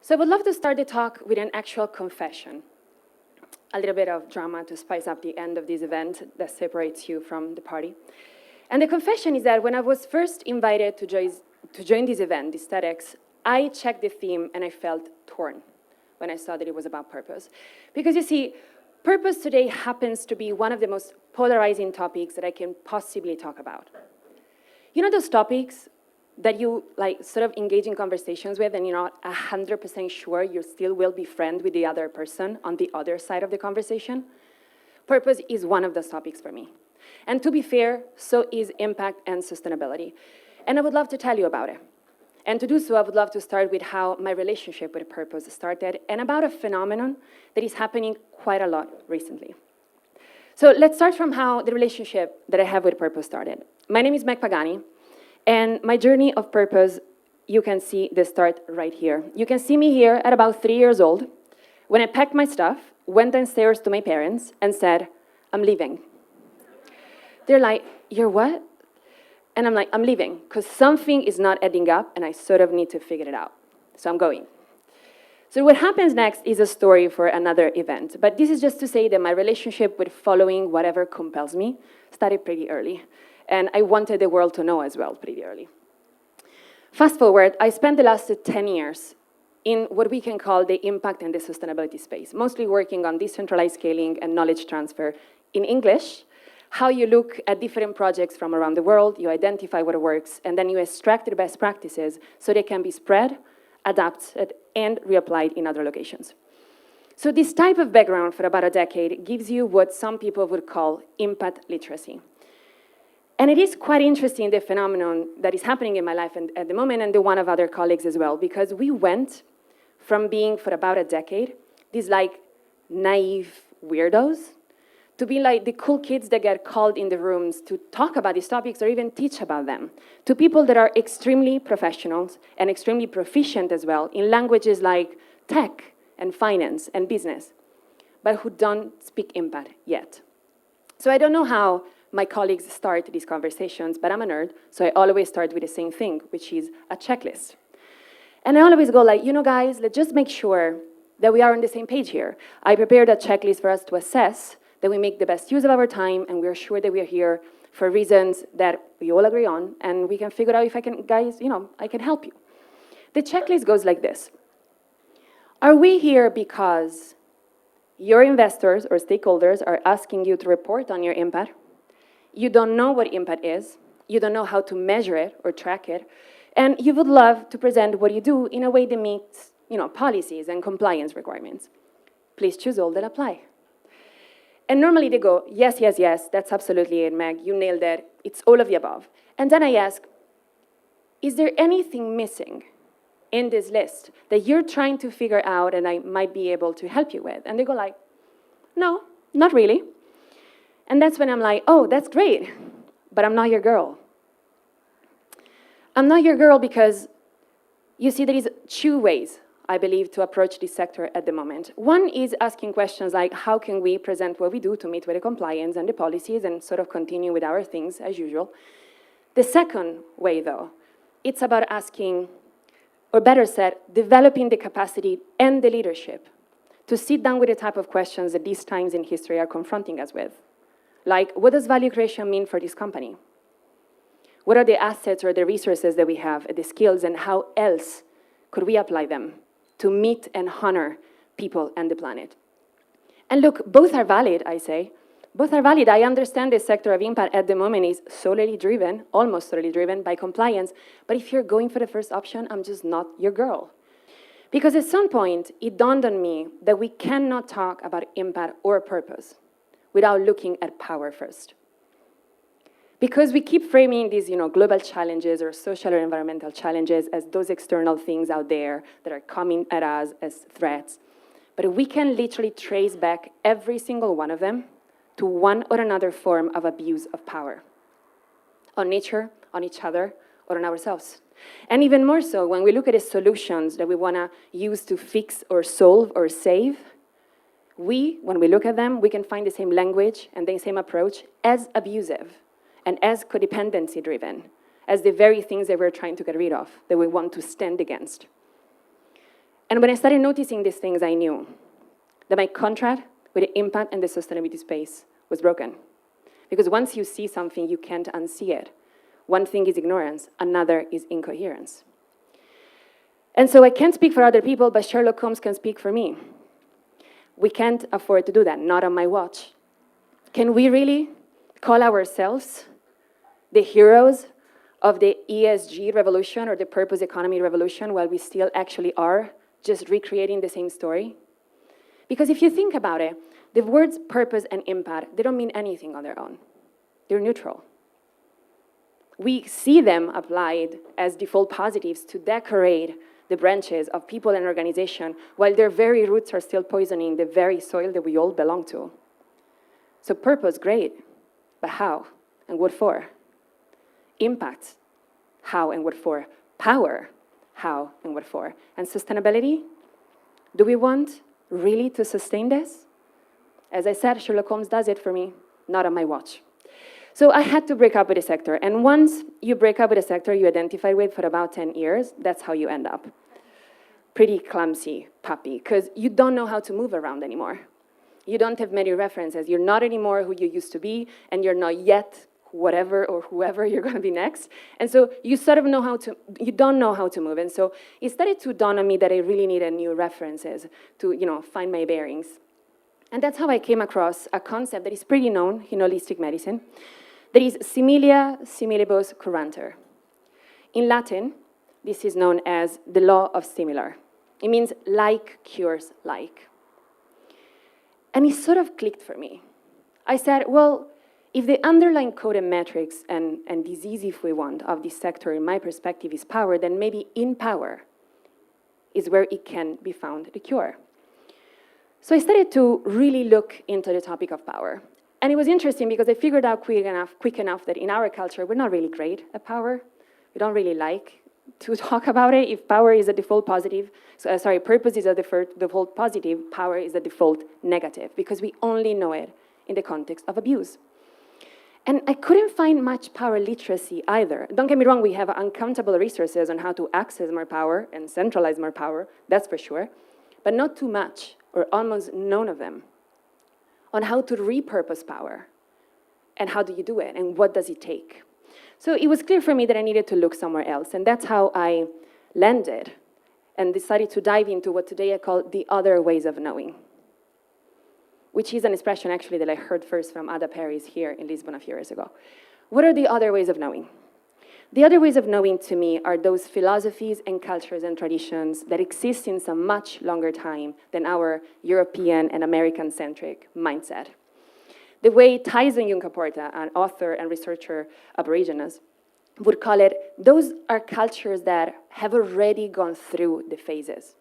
So I would love to start the talk with an actual confession. A little bit of drama to spice up the end of this event that separates you from the party. And the confession is that when I was first invited to join this event, this TEDx, I checked the theme and I felt torn when I saw that it was about purpose. Because you see, purpose today happens to be one of the most polarizing topics that I can possibly talk about. You know those topics that you sort of engage in conversations with and you're not 100% sure you still will be friends with the other person on the other side of the conversation? Purpose is one of those topics for me. And to be fair, so is impact and sustainability. And I would love to tell you about it. And to do so, I would love to start with how my relationship with purpose started and about a phenomenon that is happening quite a lot recently. So let's start from how the relationship that I have with purpose started. My name is Meg Pagani. And my journey of purpose, you can see the start right here. You can see me here at about 3 years old, when I packed my stuff, went downstairs to my parents, and said, I'm leaving. They're like, you're what? And I'm like, I'm leaving, because something is not adding up, and I sort of need to figure it out. So I'm going. So what happens next is a story for another event. But this is just to say that my relationship with following whatever compels me started pretty early. And I wanted the world to know as well pretty early. Fast forward, I spent the last 10 years in what we can call the impact and the sustainability space, mostly working on decentralized scaling and knowledge transfer in English, how you look at different projects from around the world, you identify what works, and then you extract the best practices so they can be spread, adapted, and reapplied in other locations. So this type of background for about a decade gives you what some people would call impact literacy. And it is quite interesting, the phenomenon that is happening in my life at the moment, and the one of other colleagues as well, because we went from being, for about a decade, these naive weirdos, to be like the cool kids that get called in the rooms to talk about these topics or even teach about them, to people that are extremely professionals and extremely proficient as well in languages like tech and finance and business, but who don't speak impact yet. So I don't know how my colleagues start these conversations, but I'm a nerd, so I always start with the same thing, which is a checklist. And I always go guys, let's just make sure that we are on the same page here. I prepared a checklist for us to assess that we make the best use of our time, and we're sure that we're here for reasons that we all agree on, and we can figure out if I can help you. The checklist goes like this. Are we here because your investors or stakeholders are asking you to report on your impact? You don't know what impact is, you don't know how to measure it or track it, and you would love to present what you do in a way that meets, policies and compliance requirements. Please choose all that apply. And normally they go, yes, yes, yes, that's absolutely it, Meg, you nailed it, it's all of the above. And then I ask, is there anything missing in this list that you're trying to figure out and I might be able to help you with? And they go no, not really. And that's when I'm like, oh, that's great, but I'm not your girl. I'm not your girl because, you see, there is 2 ways, I believe, to approach this sector at the moment. One is asking questions like, how can we present what we do to meet with the compliance and the policies and sort of continue with our things as usual. The second way, though, it's about asking, or better said, developing the capacity and the leadership to sit down with the type of questions that these times in history are confronting us with. Like, what does value creation mean for this company? What are the assets or the resources that we have, the skills, and how else could we apply them to meet and honor people and the planet? And look, both are valid, I say. Both are valid. I understand this sector of impact at the moment is solely driven, almost solely driven, by compliance. But if you're going for the first option, I'm just not your girl. Because at some point, it dawned on me that we cannot talk about impact or purpose without looking at power first. Because we keep framing these global challenges or social or environmental challenges as those external things out there that are coming at us as threats. But we can literally trace back every single one of them to one or another form of abuse of power. On nature, on each other, or on ourselves. And even more so, when we look at the solutions that we want to use to fix or solve or save, when we look at them, we can find the same language and the same approach as abusive and as codependency-driven, as the very things that we're trying to get rid of, that we want to stand against. And when I started noticing these things, I knew that my contract with the impact and the sustainability space was broken. Because once you see something, you can't unsee it. One thing is ignorance, another is incoherence. And so I can't speak for other people, but Sherlock Holmes can speak for me. We can't afford to do that, not on my watch. Can we really call ourselves the heroes of the ESG revolution or the purpose economy revolution while we still actually are just recreating the same story? Because if you think about it, the words purpose and impact, they don't mean anything on their own. They're neutral. We see them applied as default positives to decorate the branches of people and organization, while their very roots are still poisoning the very soil that we all belong to. So purpose, great, but how and what for? Impact, how and what for? Power, how and what for? And sustainability, do we want really to sustain this? As I said, Sherlock Holmes does it for me, not on my watch. So I had to break up with the sector. And once you break up with a sector you identified with for about 10 years, that's how you end up. Pretty clumsy puppy, because you don't know how to move around anymore. You don't have many references. You're not anymore who you used to be, and you're not yet whatever or whoever you're going to be next. And so you sort of you don't know how to move. And so it started to dawn on me that I really needed new references to, find my bearings. And that's how I came across a concept that is pretty known in holistic medicine. That is similia similibus curantur. In Latin, this is known as the law of similar. It means like cures like. And it sort of clicked for me. I said, well, if the underlying code and metrics and disease, if we want, of this sector, in my perspective, is power, then maybe in power is where it can be found, the cure. So I started to really look into the topic of power. And it was interesting because I figured out quick enough that in our culture, we're not really great at power. We don't really like to talk about it. If power is a default positive, purpose is a default positive, power is a default negative, because we only know it in the context of abuse. And I couldn't find much power literacy either. Don't get me wrong, we have uncountable resources on how to access more power and centralize more power, that's for sure, but not too much, or almost none of them, on how to repurpose power, and how do you do it, and what does it take. So it was clear for me that I needed to look somewhere else, and that's how I landed and decided to dive into what today I call the other ways of knowing, which is an expression actually that I heard first from Ada Paris here in Lisbon a few years ago. What are the other ways of knowing? The other ways of knowing to me are those philosophies and cultures and traditions that exist since a much longer time than our European and American-centric mindset. The way Tyson Yunkaporta, an author and researcher Aborigines, would call it, those are cultures that have already gone through the phases.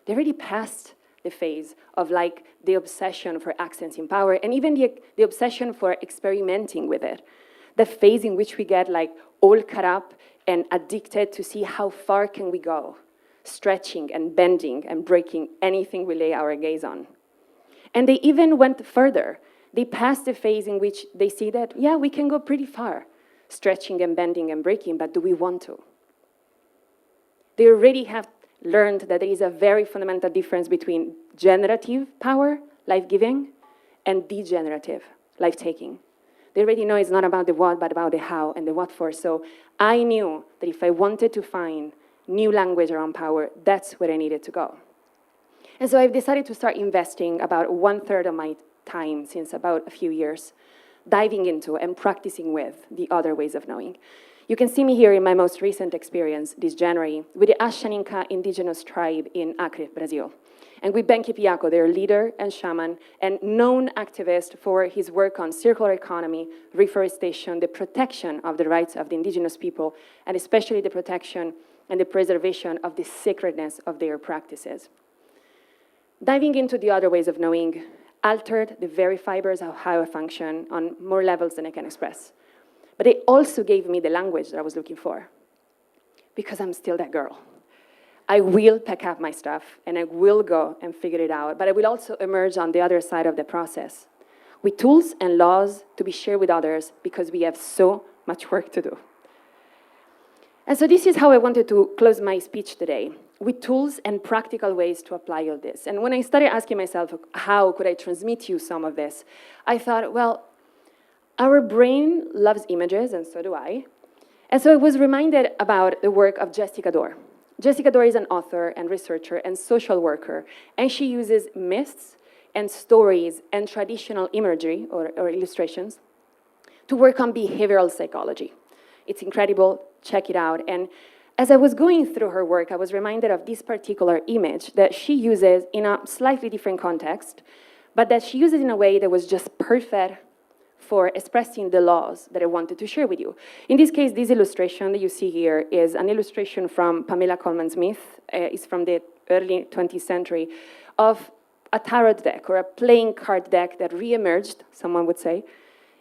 They already passed the phase of the obsession for accessing power and even the obsession for experimenting with it. The phase in which we get all cut up and addicted to see how far can we go, stretching and bending and breaking anything we lay our gaze on. And they even went further. They passed the phase in which they see that, yeah, we can go pretty far, stretching and bending and breaking, but do we want to? They already have learned that there is a very fundamental difference between generative power, life-giving, and degenerative, life-taking. They already know it's not about the what, but about the how and the what for. So I knew that if I wanted to find new language around power, that's where I needed to go. And so I've decided to start investing about 1/3 of my time since about a few years, diving into and practicing with the other ways of knowing. You can see me here in my most recent experience this January with the Ashaninka indigenous tribe in Acre, Brazil. And with Ben Kipiako, their leader and shaman, and known activist for his work on circular economy, reforestation, the protection of the rights of the indigenous people, and especially the protection and the preservation of the sacredness of their practices. Diving into the other ways of knowing altered the very fibers of how I function on more levels than I can express. But it also gave me the language that I was looking for, because I'm still that girl. I will pack up my stuff, and I will go and figure it out, but I will also emerge on the other side of the process with tools and laws to be shared with others, because we have so much work to do. And so this is how I wanted to close my speech today, with tools and practical ways to apply all this. And when I started asking myself, how could I transmit to you some of this, I thought, well, our brain loves images, and so do I. And so I was reminded about the work of Jessica Dore. Jessica Dore is an author and researcher and social worker, and she uses myths and stories and traditional imagery or illustrations to work on behavioral psychology. It's incredible, check it out. And as I was going through her work, I was reminded of this particular image that she uses in a slightly different context, but that she uses in a way that was just perfect for expressing the laws that I wanted to share with you. In this case, this illustration that you see here is an illustration from Pamela Colman Smith. It's from the early 20th century, of a tarot deck or a playing card deck that re-emerged, someone would say,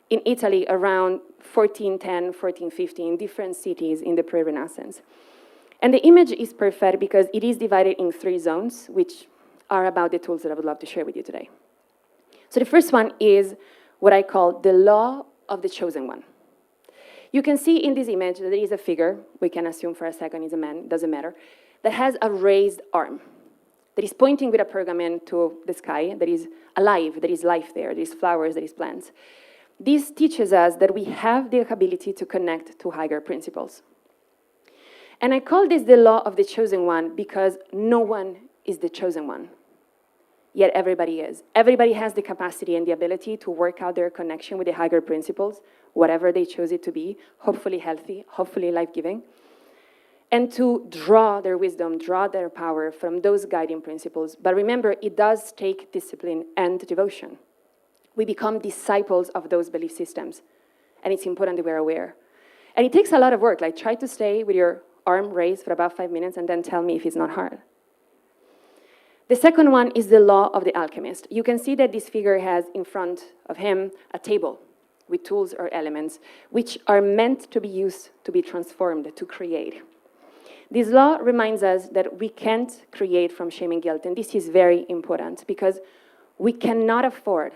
in Italy around 1410, 1450, in different cities in the pre-Renaissance. And the image is perfect because it is divided in 3 zones, which are about the tools that I would love to share with you today. So the first one is what I call the law of the chosen one. You can see in this image that there is a figure, we can assume for a second is a man, doesn't matter, that has a raised arm, that is pointing with a pergament to the sky, that is alive, there is life there is flowers, there is plants. This teaches us that we have the ability to connect to higher principles. And I call this the law of the chosen one because no one is the chosen one. Yet everybody is. Everybody has the capacity and the ability to work out their connection with the higher principles, whatever they chose it to be, hopefully healthy, hopefully life-giving, and to draw their wisdom, draw their power from those guiding principles. But remember, it does take discipline and devotion. We become disciples of those belief systems, and it's important that we're aware. And it takes a lot of work, like try to stay with your arm raised for about 5 minutes and then tell me if it's not hard. The second one is the law of the alchemist. You can see that this figure has in front of him a table with tools or elements which are meant to be used to be transformed, to create. This law reminds us that we can't create from shame and guilt, and this is very important because we cannot afford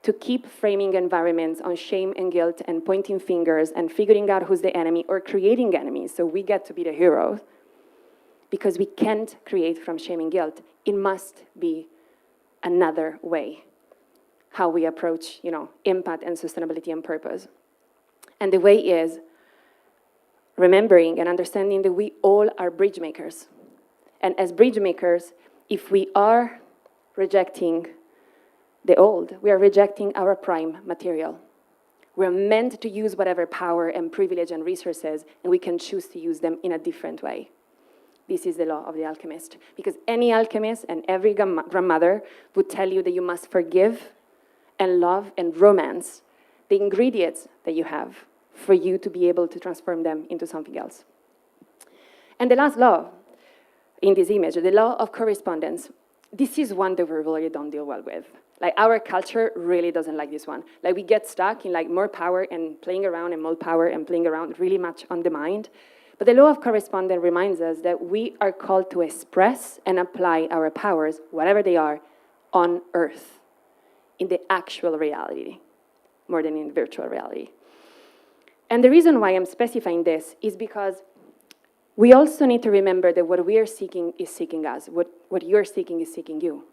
to keep framing environments on shame and guilt and pointing fingers and figuring out who's the enemy or creating enemies so we get to be the heroes. Because we can't create from shame and guilt. It must be another way how we approach, impact and sustainability and purpose. And the way is remembering and understanding that we all are bridge makers. And as bridge makers, if we are rejecting the old, we are rejecting our prime material. We're meant to use whatever power and privilege and resources, and we can choose to use them in a different way. This is the law of the alchemist. Because any alchemist and every grandmother would tell you that you must forgive and love and romance the ingredients that you have for you to be able to transform them into something else. And the last law in this image, the law of correspondence, this is one that we really don't deal well with. Like our culture really doesn't like this one. Like we get stuck in like more power and playing around and more power and playing around really much on the mind. But the law of correspondence reminds us that we are called to express and apply our powers, whatever they are, on Earth, in the actual reality, more than in virtual reality. And the reason why I'm specifying this is because we also need to remember that what we are seeking is seeking us. What you're seeking is seeking you.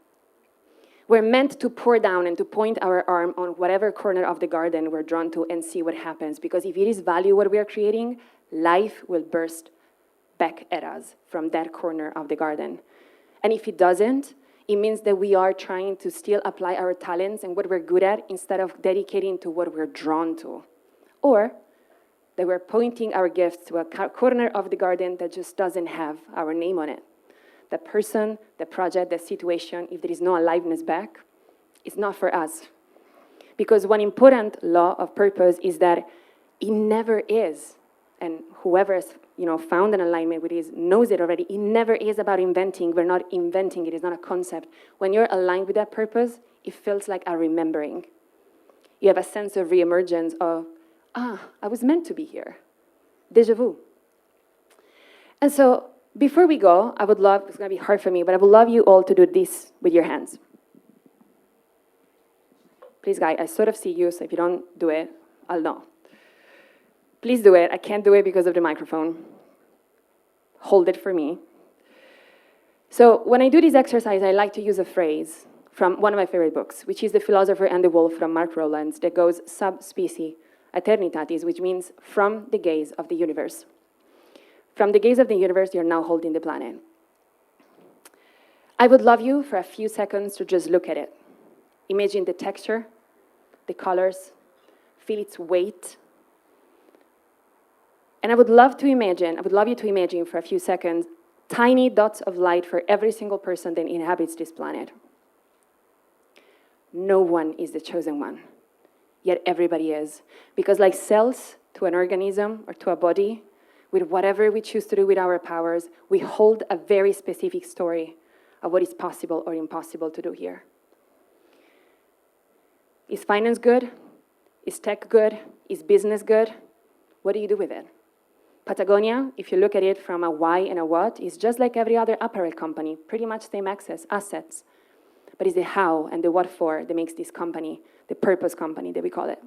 We're meant to pour down and to point our arm on whatever corner of the garden we're drawn to and see what happens. Because if it is value what we are creating, life will burst back at us from that corner of the garden. And if it doesn't, it means that we are trying to still apply our talents and what we're good at instead of dedicating to what we're drawn to. Or that we're pointing our gifts to a corner of the garden that just doesn't have our name on it. The person, the project, the situation, if there is no aliveness back, it's not for us. Because one important law of purpose is that it never is. And whoever has found an alignment with this knows it already. It never is about inventing. We're not inventing it. It's not a concept. When you're aligned with that purpose, it feels like a remembering. You have a sense of reemergence of, I was meant to be here. Déjà vu. And so before we go, I would love, it's going to be hard for me, but I would love you all to do this with your hands. Please, guys, I sort of see you, so if you don't do it, I'll know. Please do it. I can't do it because of the microphone. Hold it for me. So when I do this exercise, I like to use a phrase from one of my favorite books, which is The Philosopher and the Wolf from Mark Rowlands, that goes sub specie aeternitatis, which means from the gaze of the universe. From the gaze of the universe, you're now holding the planet. I would love you for a few seconds to just look at it. Imagine the texture, the colors, feel its weight. And I would love you to imagine for a few seconds tiny dots of light for every single person that inhabits this planet. No one is the chosen one, yet everybody is. Because like cells to an organism or to a body, with whatever we choose to do with our powers, we hold a very specific story of what is possible or impossible to do here. Is finance good? Is tech good? Is business good? What do you do with it? Patagonia, if you look at it from a why and a what, is just like every other apparel company, pretty much same assets. But it's the how and the what for that makes this company, the purpose company that we call it.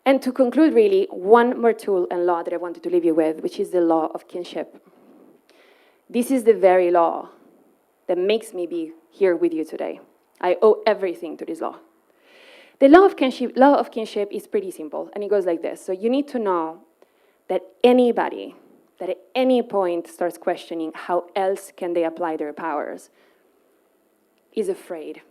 And to conclude, really, one more tool and law that I wanted to leave you with, which is the law of kinship. This is the very law that makes me be here with you today. I owe everything to this law. The law of kinship is pretty simple, and it goes like this. So you need to know that anybody that at any point starts questioning how else can they apply their powers is afraid.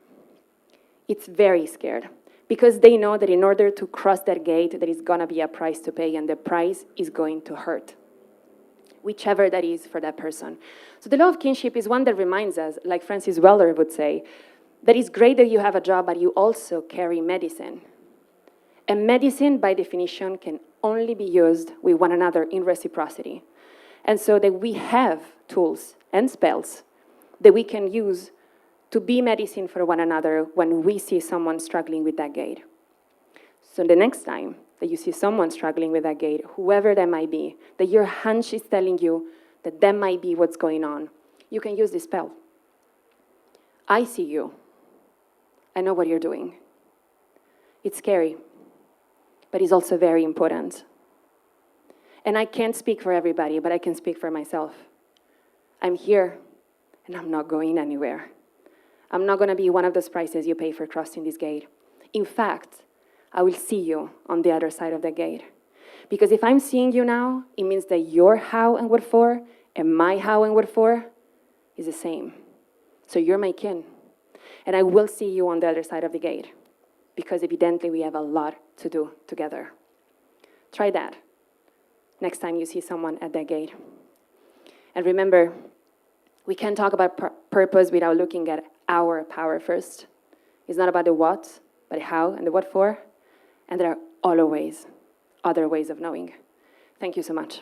It's very scared. Because they know that in order to cross that gate, there is going to be a price to pay, and the price is going to hurt, whichever that is for that person. So the law of kinship is one that reminds us, like Francis Weller would say, that it's great that you have a job, but you also carry medicine. And medicine, by definition, can only be used with one another in reciprocity. And so that we have tools and spells that we can use to be medicine for one another when we see someone struggling with that gate. So the next time that you see someone struggling with that gate, whoever that might be, that your hunch is telling you that might be what's going on, you can use this spell. I see you. I know what you're doing. It's scary, but it's also very important. And I can't speak for everybody, but I can speak for myself. I'm here, and I'm not going anywhere. I'm not going to be one of those prices you pay for crossing this gate. In fact, I will see you on the other side of the gate. Because if I'm seeing you now, it means that your how and what for and my how and what for is the same. So you're my kin. And I will see you on the other side of the gate. Because evidently we have a lot to do together. Try that next time you see someone at that gate. And remember, we can't talk about purpose without looking at our power first. It's not about the what, but the how and the what for. And there are always other ways of knowing. Thank you so much.